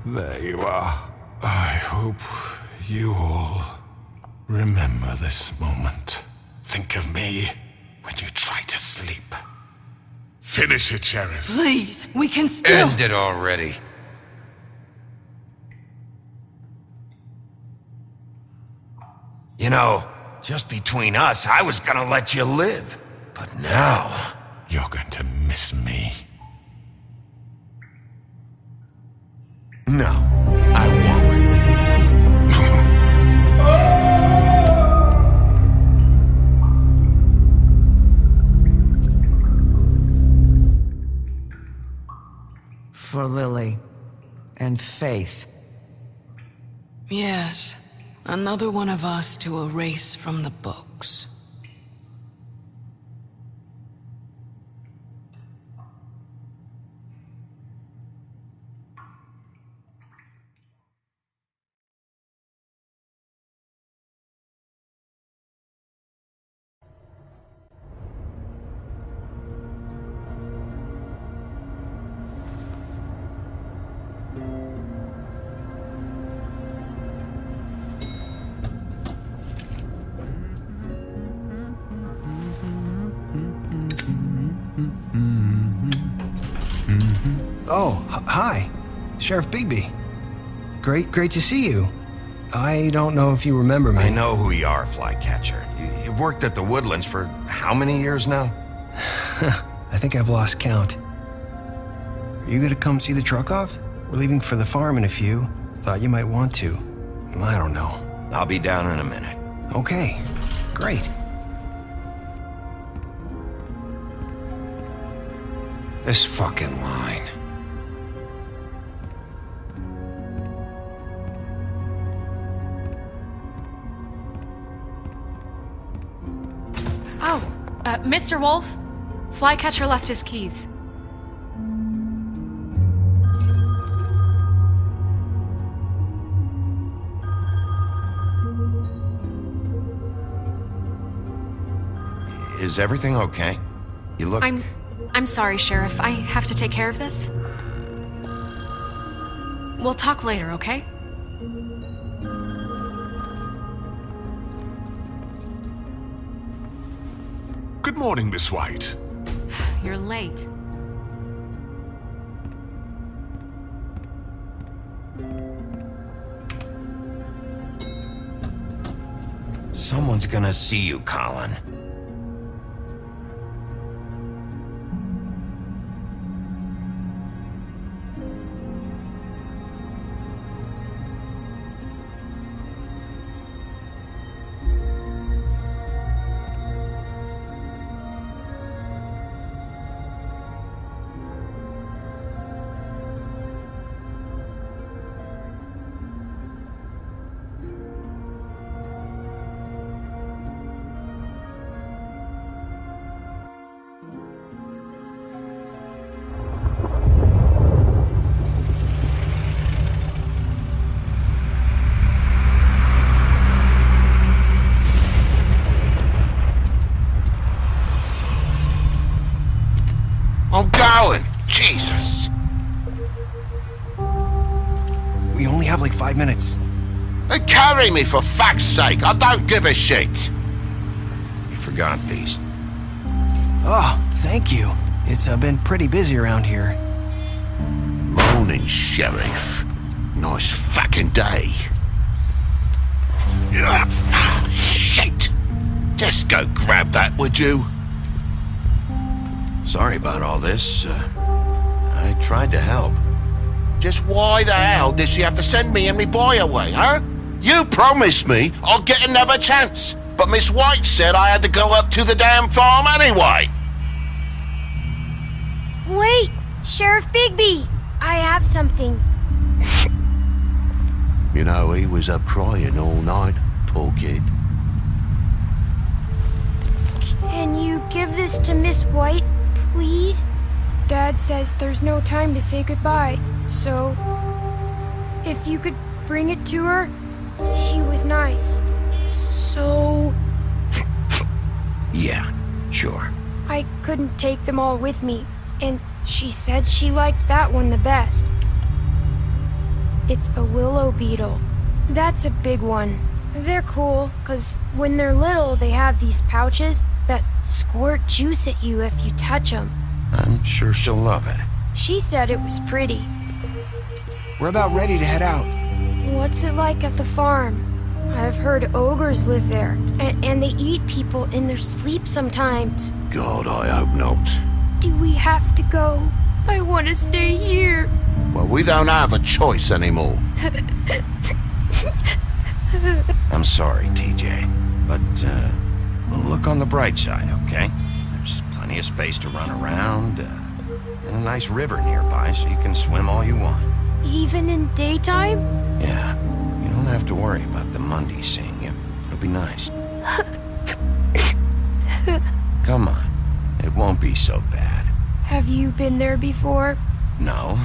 There you are. I hope you all remember this moment. Think of me when you try to sleep. Finish it, Sheriff. Please, we can still. End it already. You know, just between us, I was gonna let you live. But now... You're going to miss me. No, I won't. For Lily and Faith. Yes, another one of us to erase from the books. Oh, hi. Sheriff Bigby. Great to see you. I don't know if you remember me. I know who you are, Flycatcher. You've worked at the Woodlands for how many years now? I think I've lost count. Are you gonna come see the truck off? We're leaving for the farm in a few. Thought you might want to. I don't know. I'll be down in a minute. Okay, great. This fucking line. Oh, Mr. Wolf, Flycatcher left his keys. Is everything okay? You look... I'm sorry, Sheriff. I have to take care of this. We'll talk later, okay? Good morning, Miss White. You're late. Someone's gonna see you, Colin. I'm going! Jesus! We only have like 5 minutes. Then carry me for fuck's sake! I don't give a shit! You forgot these. Oh, thank you. It's been pretty busy around here. Morning, Sheriff. Nice fucking day. Shit! Just go grab that, would you? Sorry about all this. I tried to help. Just why the hell did she have to send me and me boy away, huh? You promised me I'd get another chance, but Miss White said I had to go up to the damn farm anyway. Wait, Sheriff Bigby, I have something. You know, he was up crying all night, poor kid. Can you give this to Miss White, please? Dad says there's no time to say goodbye, so if you could bring it to her, she was nice. So Yeah, sure. I couldn't take them all with me, and she said she liked that one the best. It's a willow beetle. That's a big one. They're cool, 'cause when they're little, they have these pouches that squirt juice at you if you touch them. I'm sure she'll love it. She said it was pretty. We're about ready to head out. What's it like at the farm? I've heard ogres live there, and they eat people in their sleep sometimes. God, I hope not. Do we have to go? I want to stay here. Well, we don't have a choice anymore. I'm sorry, TJ, but look on the bright side, okay? There's plenty of space to run around, and a nice river nearby so you can swim all you want. Even in daytime? Yeah, you don't have to worry about the Mundies seeing you. It'll be nice. Come on, it won't be so bad. Have you been there before? No,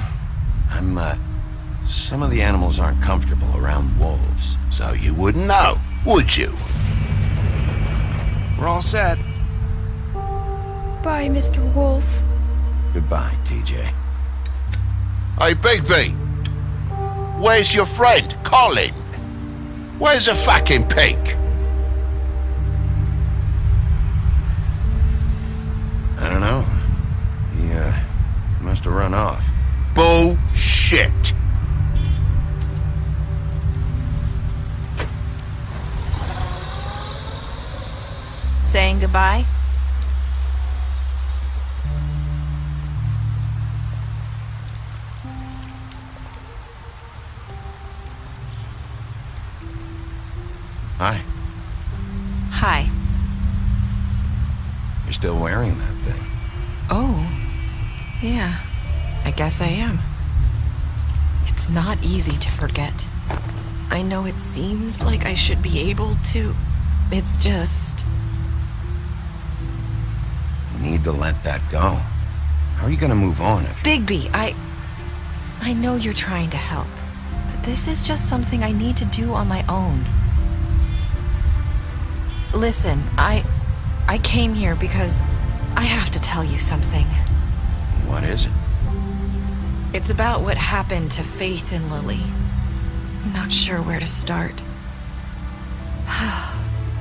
some of the animals aren't comfortable around wolves, so you wouldn't know, would you? We're all set. Bye, Mr. Wolf. Goodbye, TJ. Hey, Bigby! Where's your friend, Colin? Where's the fucking pig? I don't know. He, must have run off. Bullshit! Saying goodbye? Hi. Hi. You're still wearing that thing. Oh. Yeah. I guess I am. It's not easy to forget. I know it seems like I should be able to. It's just... You need to let that go. How are you gonna move on if... Bigby, I know you're trying to help, but this is just something I need to do on my own. Listen, I came here because I have to tell you something. What is it? It's about what happened to Faith and Lily. I'm not sure where to start.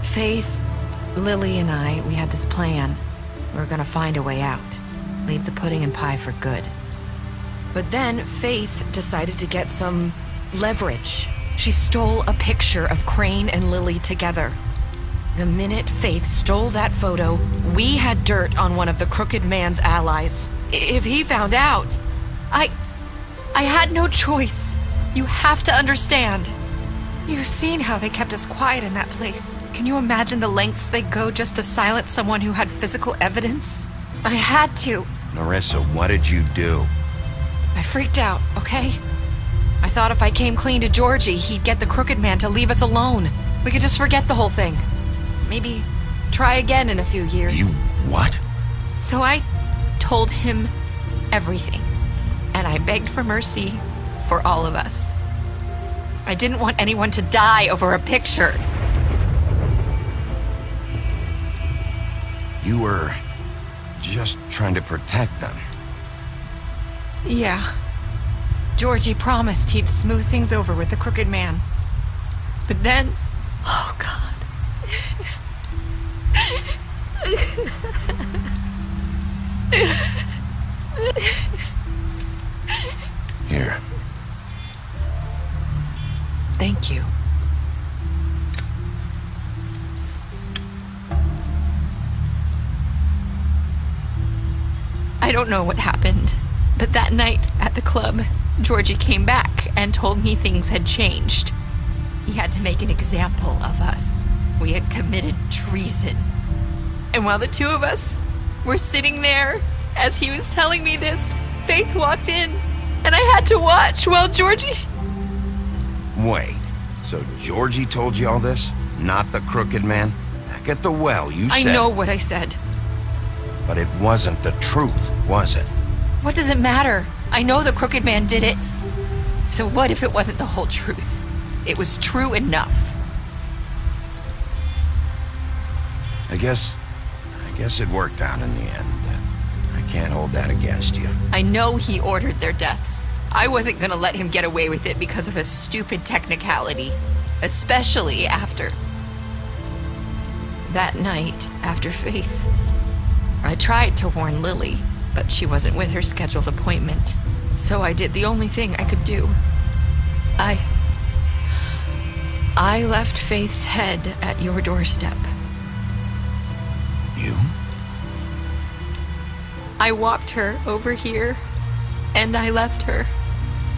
Faith, Lily, and I, we had this plan. We were gonna find a way out. Leave the pudding and pie for good. But then Faith decided to get some leverage. She stole a picture of Crane and Lily together. The minute Faith stole that photo, we had dirt on one of the Crooked Man's allies. If he found out, I had no choice. You have to understand. You've seen how they kept us quiet in that place. Can you imagine the lengths they go just to silence someone who had physical evidence? I had to. Nerissa, what did you do? I freaked out, okay? I thought if I came clean to Georgie, he'd get the Crooked Man to leave us alone. We could just forget the whole thing. Maybe try again in a few years. You what? So I told him everything. And I begged for mercy for all of us. I didn't want anyone to die over a picture. You were just trying to protect them. Yeah. Georgie promised he'd smooth things over with the Crooked Man. But then... Oh, God. Here. Thank you. I don't know what happened, but that night at the club, Georgie came back and told me things had changed. He had to make an example of us. We had committed treason. And while the two of us were sitting there, as he was telling me this, Faith walked in, and I had to watch while Georgie... Wait, so Georgie told you all this? Not the Crooked Man? Back at the well, you said... I know what I said. But it wasn't the truth, was it? What does it matter? I know the Crooked Man did it. So what if it wasn't the whole truth? It was true enough. I guess it worked out in the end. I can't hold that against you. I know he ordered their deaths. I wasn't gonna let him get away with it because of a stupid technicality. Especially after... that night, after Faith. I tried to warn Lily, but she wasn't with her scheduled appointment. So I did the only thing I could do. I left Faith's head at your doorstep. You? I walked her over here, and I left her,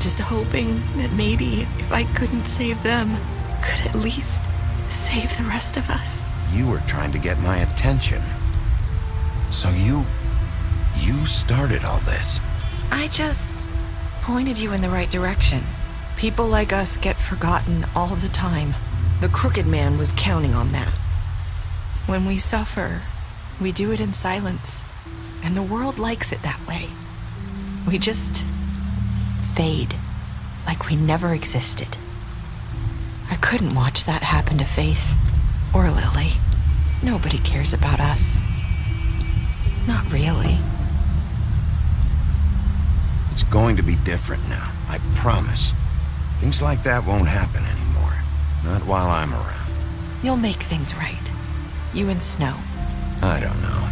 just hoping that maybe if I couldn't save them, could at least save the rest of us. You were trying to get my attention. So you started all this. I just pointed you in the right direction. People like us get forgotten all the time. The Crooked Man was counting on that. When we suffer, we do it in silence. And the world likes it that way. We just fade, like we never existed. I couldn't watch that happen to Faith or Lily. Nobody cares about us. Not really. It's going to be different now, I promise. Things like that won't happen anymore. Not while I'm around. You'll make things right. You and Snow. I don't know.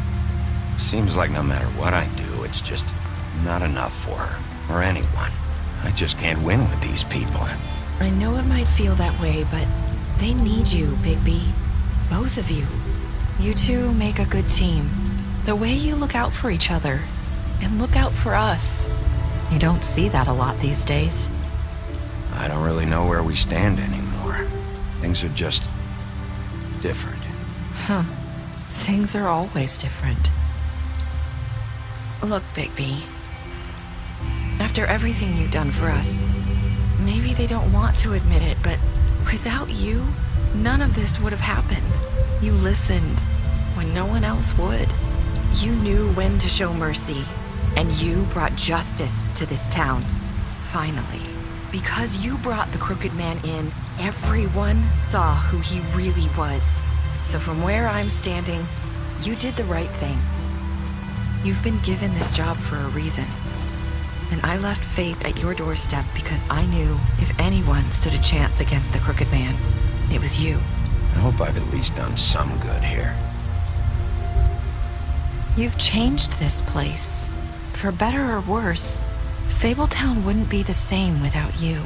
Seems like no matter what I do, it's just not enough for her, or anyone. I just can't win with these people. I know it might feel that way, but they need you, Bigby. Both of you. You two make a good team. The way you look out for each other, and look out for us. You don't see that a lot these days. I don't really know where we stand anymore. Things are just different. Huh. Things are always different. Look, Bigby. After everything you've done for us, maybe they don't want to admit it, but without you, none of this would have happened. You listened when no one else would. You knew when to show mercy, and you brought justice to this town. Finally. Because you brought the Crooked Man in, everyone saw who he really was. So from where I'm standing, you did the right thing. You've been given this job for a reason. And I left Faith at your doorstep because I knew if anyone stood a chance against the Crooked Man, it was you. I hope I've at least done some good here. You've changed this place. For better or worse, Fabletown wouldn't be the same without you.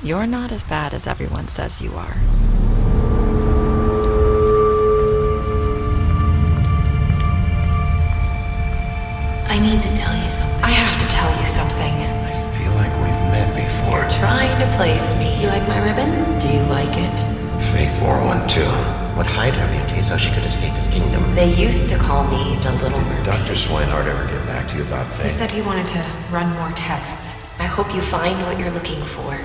You're not as bad as everyone says you are. I need to tell you something. I have to tell you something. I feel like we've met before. You're trying to place me. You like my ribbon? Do you like it? Faith wore one too. Would hide her beauty so she could escape his kingdom. They used to call me the Little Mermaid. Dr. Swinehart ever get back to you about Faith? He said he wanted to run more tests. I hope you find what you're looking for.